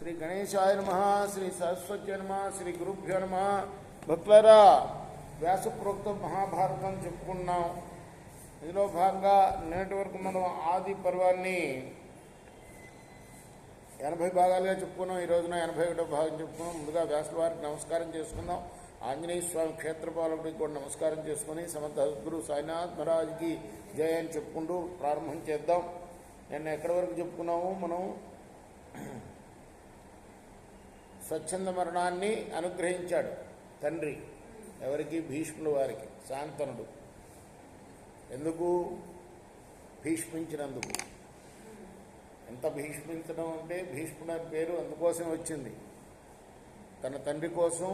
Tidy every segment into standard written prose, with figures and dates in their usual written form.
శ్రీ గణేశాయ నమః, శ్రీ సరస్వతి నమః, శ్రీ గురుభ్యో నమః. భక్తులారా, వ్యాసప్రోక్త మహాభారతం చెప్పుకున్నాం. ఇందులో భాగంగా నేటి వరకు మనం ఆది పర్వాన్ని 80 భాగాలుగా చెప్పుకున్నాం. ఈ రోజున 81వ భాగం చెప్పుకున్నాం. ముందుగా వ్యాసుల వారికి నమస్కారం చేసుకుందాం. ఆంజనేయ స్వామి క్షేత్రపాలకుడికి కూడా నమస్కారం చేసుకుని సమర్థ సద్గురు సాయినాథ్ మహారాజ్కి జయ అని చెప్పుకుంటూ ప్రారంభం చేద్దాం. నిన్న ఎక్కడి వరకు చెప్పుకున్నాము మనం? స్వచ్ఛంద మరణాన్ని అనుగ్రహించాడు తండ్రి. ఎవరికి? భీష్ముడు వారికి, శాంతనుడు. ఎందుకు? భీష్మించినందుకు. ఎంత భీష్మించడం అంటే భీష్ముడు అని పేరు అందుకోసం వచ్చింది. తన తండ్రి కోసం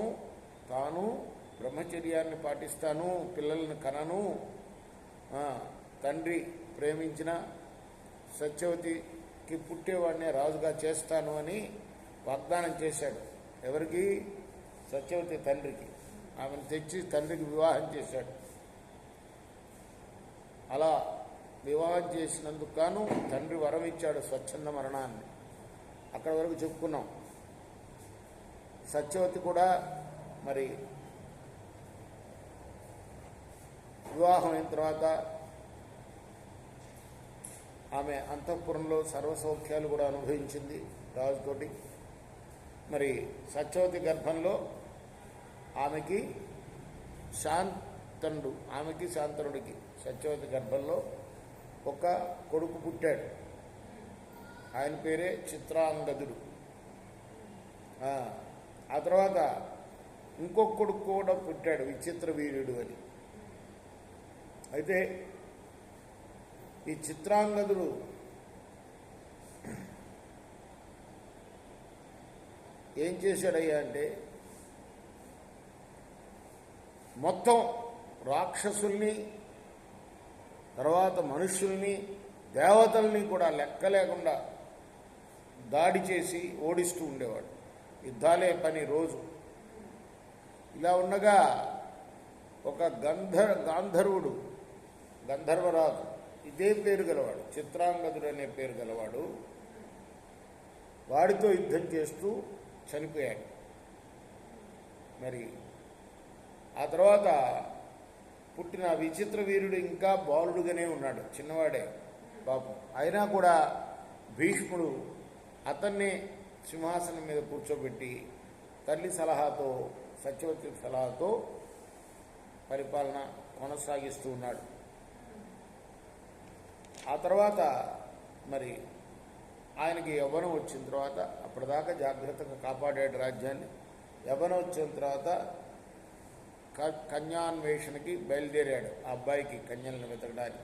తాను బ్రహ్మచర్యాన్ని పాటిస్తాను, పిల్లల్ని కనను, తండ్రి ప్రేమించిన సత్యవతికి పుట్టేవాడినే రాజుగా చేస్తాను అని వాగ్దానం చేశాడు. ఎవరికి? సత్యవతి తండ్రికి. ఆమెను తెచ్చి తండ్రికి వివాహం చేశాడు. అలా వివాహం చేసినందుకు గాను తండ్రి వరం ఇచ్చాడు స్వచ్ఛంద మరణాన్ని. అక్కడి వరకు చెప్పుకున్నాం. సత్యవతి కూడా మరి వివాహం అయిన తర్వాత ఆమె అంతఃపురంలో సర్వసౌఖ్యాలు కూడా అనుభవించింది రాజుతోటి. మరి సత్యవతి గర్భంలో ఆమెకి శాంతనుడికి సత్యవతి గర్భంలో ఒక కొడుకు పుట్టాడు. ఆయన పేరే చిత్రాంగదుడు. ఆ తర్వాత ఇంకొక కొడుకు కూడా పుట్టాడు, విచిత్ర వీర్యుడు అని. అయితే ఈ చిత్రాంగదుడు ఏం చేశాడయ్యా అంటే మొత్తం రాక్షసుల్ని, తర్వాత మనుష్యుల్ని, దేవతల్ని కూడా లెక్క లేకుండా దాడి చేసి ఓడిస్తూ ఉండేవాడు. యుద్ధాలే పని రోజు. ఇలా ఉండగా ఒక గంధర్వరాజు, ఇదే పేరు గలవాడు, చిత్రాంగదుడు అనే పేరు గలవాడు, వాడితో యుద్ధం చేస్తూ చనిపోయాడు. మరి ఆ తర్వాత పుట్టిన విచిత్ర వీరుడు ఇంకా బాలుడుగానే ఉన్నాడు, చిన్నవాడే పాపం. అయినా కూడా భీష్ముడు అతన్ని సింహాసనం మీద కూర్చోబెట్టి తల్లి సలహాతో, సత్యవతి సలహాతో పరిపాలన కొనసాగిస్తూ ఉన్నాడు. ఆ తర్వాత మరి ఆయనకి యవ్వనం వచ్చిన తర్వాత, అప్పటిదాకా జాగ్రత్తగా కాపాడాడు రాజ్యాన్ని. యవ్వనం వచ్చిన తర్వాత కన్యాన్వేషణకి బయలుదేరాడు. ఆ అబ్బాయికి కన్యలను వెతకడానికి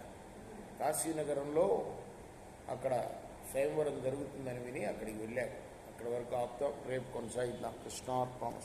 కాశీనగరంలో అక్కడ స్వయంవరం జరుగుతుందని విని అక్కడికి వెళ్ళాడు. అక్కడి వరకు ఆపుతాం, రేపు కొనసాగిద్దాం. కృష్ణార్పణ.